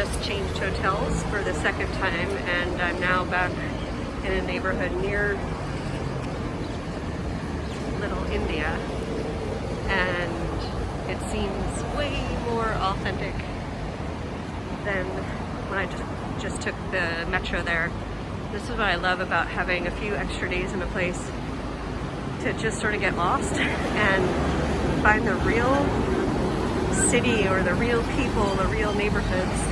just changed hotels for the second time, and I'm now back in a neighborhood near Little India, and it seems way more authentic than when I just took the metro there. This is what I love about having a few extra days in a place, to just sort of get lost and find the real city or the real people, the real neighborhoods.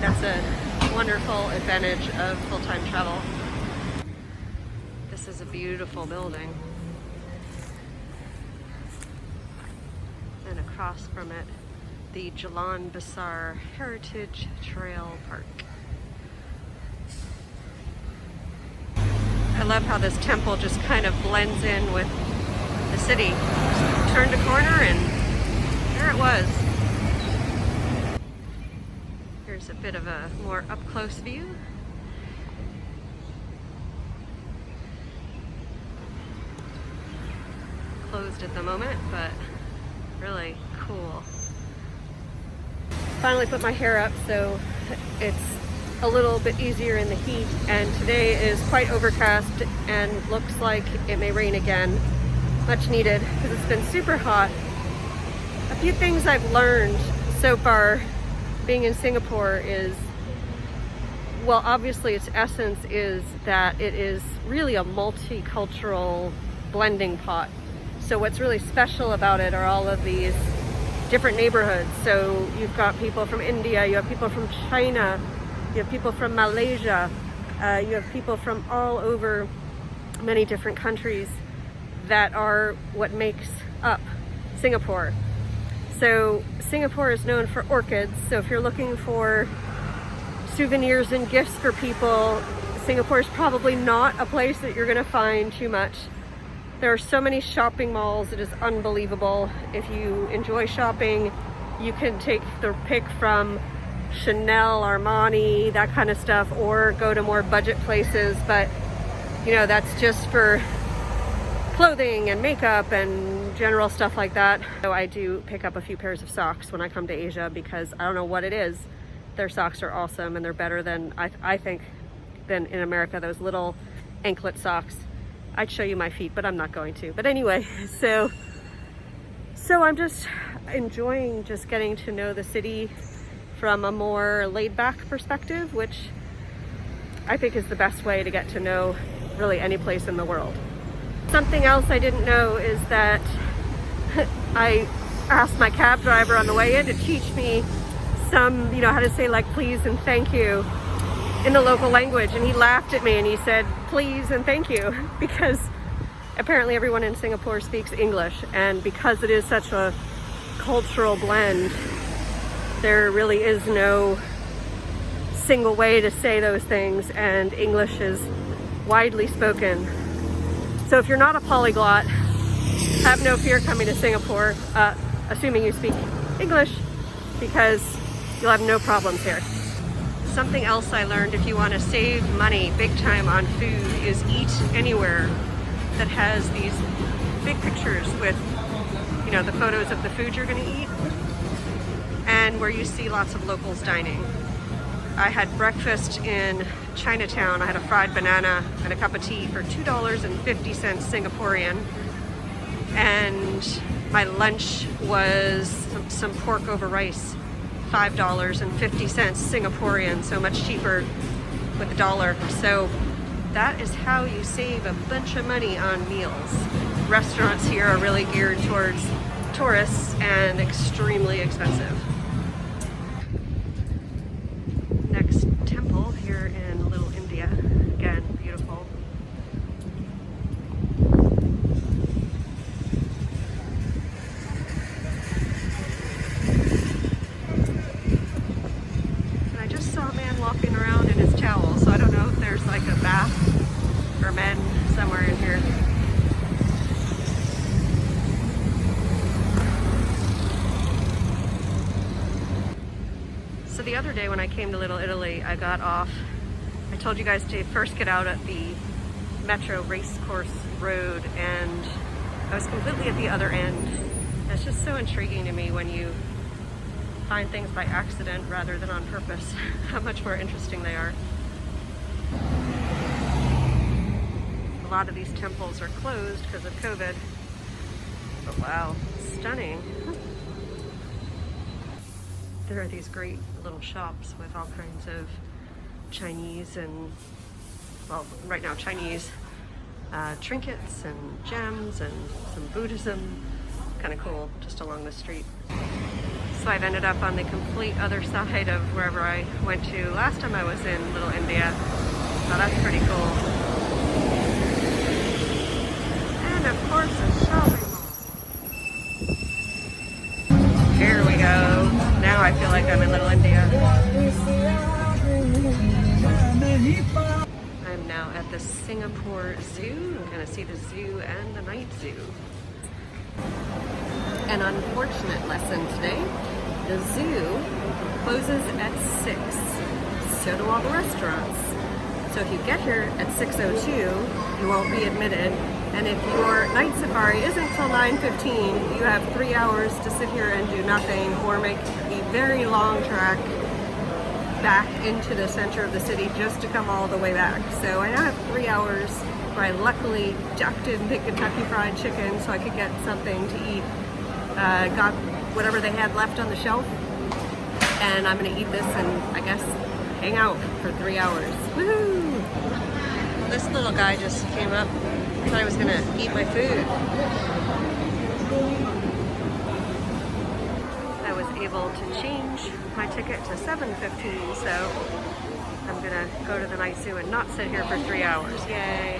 That's a wonderful advantage of full-time travel. This is a beautiful building. And across from it, the Jalan Besar Heritage Trail Park. I love how this temple just kind of blends in with the city. Just turned a corner and there it was. Here's a bit of a more up-close view. Closed at the moment, but really cool. Finally put my hair up so it's a little bit easier in the heat, and today is quite overcast and looks like it may rain again. Much needed because it's been super hot. A few things I've learned so far being in Singapore is, well, obviously its essence is that it is really a multicultural blending pot. So what's really special about it are all of these different neighborhoods. So you've got people from India, you have people from China, you have people from Malaysia, you have people from all over many different countries that are what makes up Singapore. So Singapore is known for orchids. So if you're looking for souvenirs and gifts for people, Singapore is probably not a place that you're gonna find too much. There are so many shopping malls, it is unbelievable. If you enjoy shopping, you can take the pick from Chanel, Armani, that kind of stuff, or go to more budget places, but you know, that's just for clothing and makeup and general stuff like that. So I do pick up a few pairs of socks when I come to Asia because I don't know what it is. Their socks are awesome and they're better than, I think, than in America, those little anklet socks. I'd show you my feet, but I'm not going to. But anyway, so I'm just enjoying just getting to know the city from a more laid-back perspective, which I think is the best way to get to know really any place in the world. Something else I didn't know is that I asked my cab driver on the way in to teach me some, you know, how to say like please and thank you in the local language, and he laughed at me and he said please and thank you because apparently everyone in Singapore speaks English, and because it is such a cultural blend, there really is no single way to say those things, and English is widely spoken. So if you're not a polyglot, have no fear coming to Singapore, assuming you speak English, because you'll have no problems here. Something else I learned, if you want to save money big time on food, is eat anywhere that has these big pictures with, you know, the photos of the food you're going to eat, and where you see lots of locals dining. I had breakfast in Chinatown. I had a fried banana and a cup of tea for $2.50 Singaporean, and my lunch was some pork over rice, $5.50 Singaporean, so much cheaper with the dollar. So that is how you save a bunch of money on meals. Restaurants here are really geared towards tourists and extremely expensive. Next temple here in Little India. Again, beautiful. And I just saw a man walking around in his towel, so I don't know if there's like a bath for men somewhere in here. So the other day when I came to Little Italy, I got off. I told you guys to first get out at the Metro Racecourse Road, and I was completely at the other end. It's just so intriguing to me when you find things by accident rather than on purpose, how much more interesting they are. A lot of these temples are closed because of COVID. But wow, stunning. There are these great little shops with all kinds of Chinese and, well, right now Chinese trinkets and gems and some Buddhism. Kind of cool, just along the street. So I've ended up on the complete other side of wherever I went to last time I was in Little India. So that's pretty cool. And of course a shopping mall. Here we go. Now I feel like I'm in Little India. I'm now at the Singapore Zoo. I'm gonna see the zoo and the night zoo. An unfortunate lesson today. The zoo closes at 6. So do all the restaurants. So if you get here at 6:02, you won't be admitted. And if your night safari isn't till 9:15, you have 3 hours to sit here and do nothing or make a very long trek back into the center of the city just to come all the way back. So I now have 3 hours where I luckily ducked into Kentucky Fried Chicken so I could get something to eat. Got whatever they had left on the shelf, and I'm gonna eat this and I guess hang out for 3 hours. Woohoo! This little guy just came up. I thought I was gonna eat my food. I was able to change my ticket to 7:15, so I'm gonna go to the night zoo and not sit here for 3 hours. Yay!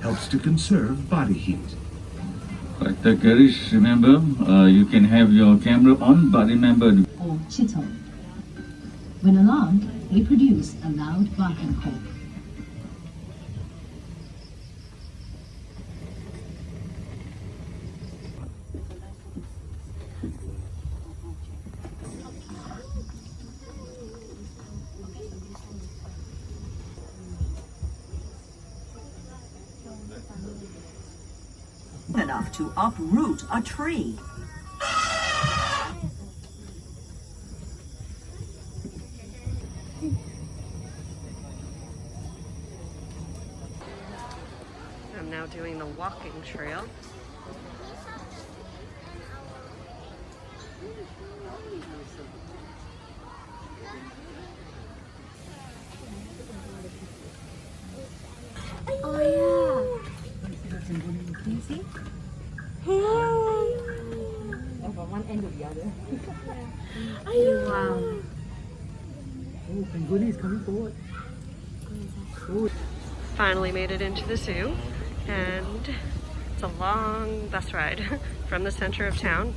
Helps to conserve body heat. Right, Garish, remember, you can have your camera on, but remember... Or chital. When alarmed, they produce a loud barking call. Enough to uproot a tree. I'm now doing the walking trail. Oh yeah. Can you see? From one end to the other. Wow. Oh, penguin is coming forward. Finally made it into the zoo, and it's a long bus ride from the center of town.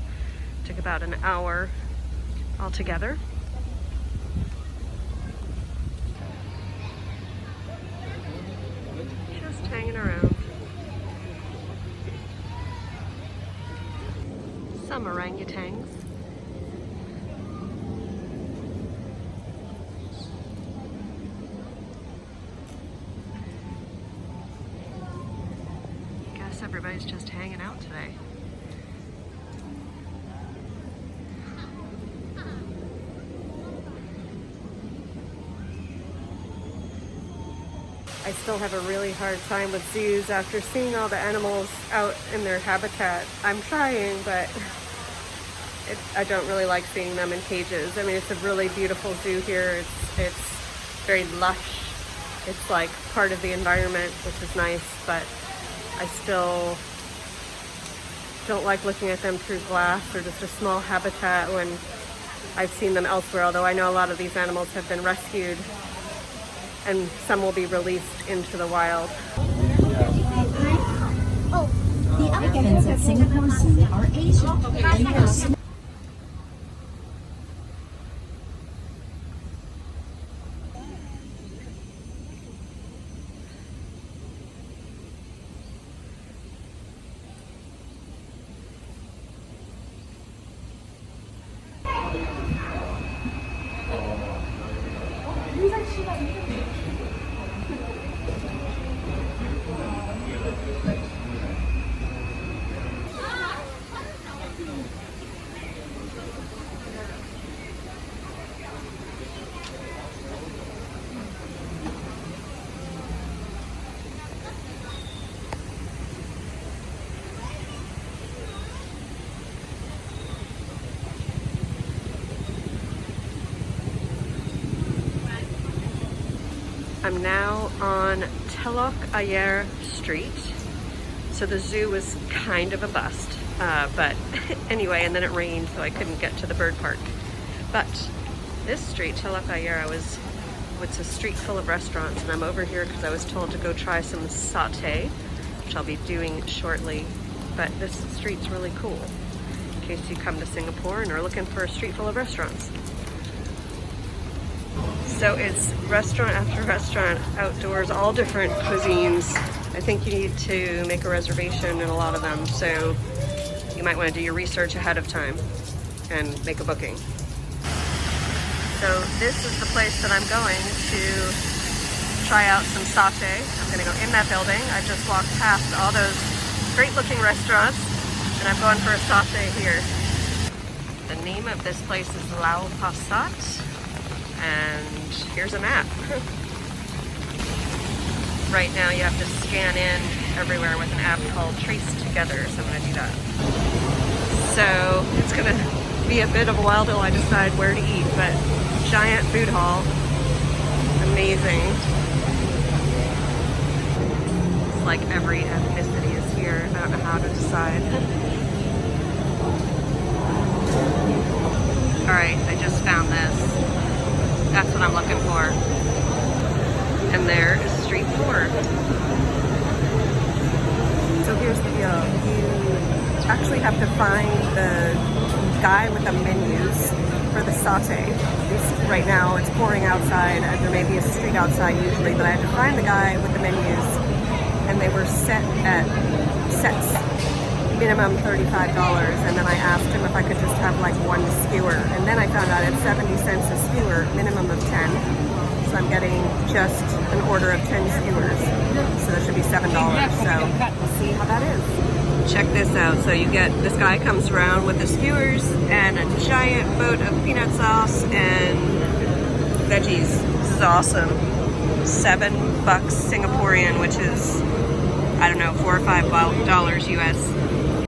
Took about an hour altogether. Just hanging around. Some orangutans. Guess everybody's just hanging out today. I still have a really hard time with zoos after seeing all the animals out in their habitat. I'm trying, but I don't really like seeing them in cages. I mean, it's a really beautiful zoo here. It's very lush. It's like part of the environment, which is nice, but I still don't like looking at them through glass or just a small habitat when I've seen them elsewhere, although I know a lot of these animals have been rescued and some will be released into the wild. The elephants at Singapore Zoo are Asian. They are small. I'm now on TELOK AYER Street. So the zoo was kind of a bust, but anyway, and then it rained, so I couldn't get to the bird park. But this street, TELOK AYER, it's a street full of restaurants, and I'm over here because I was told to go try some satay, which I'll be doing shortly. But this street's really cool, in case you come to Singapore and are looking for a street full of restaurants. So it's restaurant after restaurant, outdoors, all different cuisines. I think you need to make a reservation in a lot of them, so you might want to do your research ahead of time and make a booking. So this is the place that I'm going to try out some satay. I'm going to go in that building. I just walked past all those great looking restaurants, and I'm going for a satay here. The name of this place is Lau Pasat. And here's a map. Right now you have to scan in everywhere with an app called Trace Together, so I'm gonna do that. So it's gonna be a bit of a while till I decide where to eat, but giant food hall, amazing. It's like every ethnicity is here. I don't know how to decide. All right, I just found this. That's what I'm looking for. And there is street 4. So here's the deal. You actually have to find the guy with the menus for the satay. Right now it's pouring outside, and there may be a street outside usually, but I had to find the guy with the menus, and they were set at sets. Minimum $35, and then I asked him if I could just have like one skewer, and then I found out it's 70 cents a skewer, minimum of 10. So I'm getting just an order of 10 skewers, so that should be $7. So we'll see how that is. Check this out. So you get, this guy comes around with the skewers and a giant boat of peanut sauce and veggies. This is awesome. $7 Singaporean, which is, I don't know, $4 or $5 US.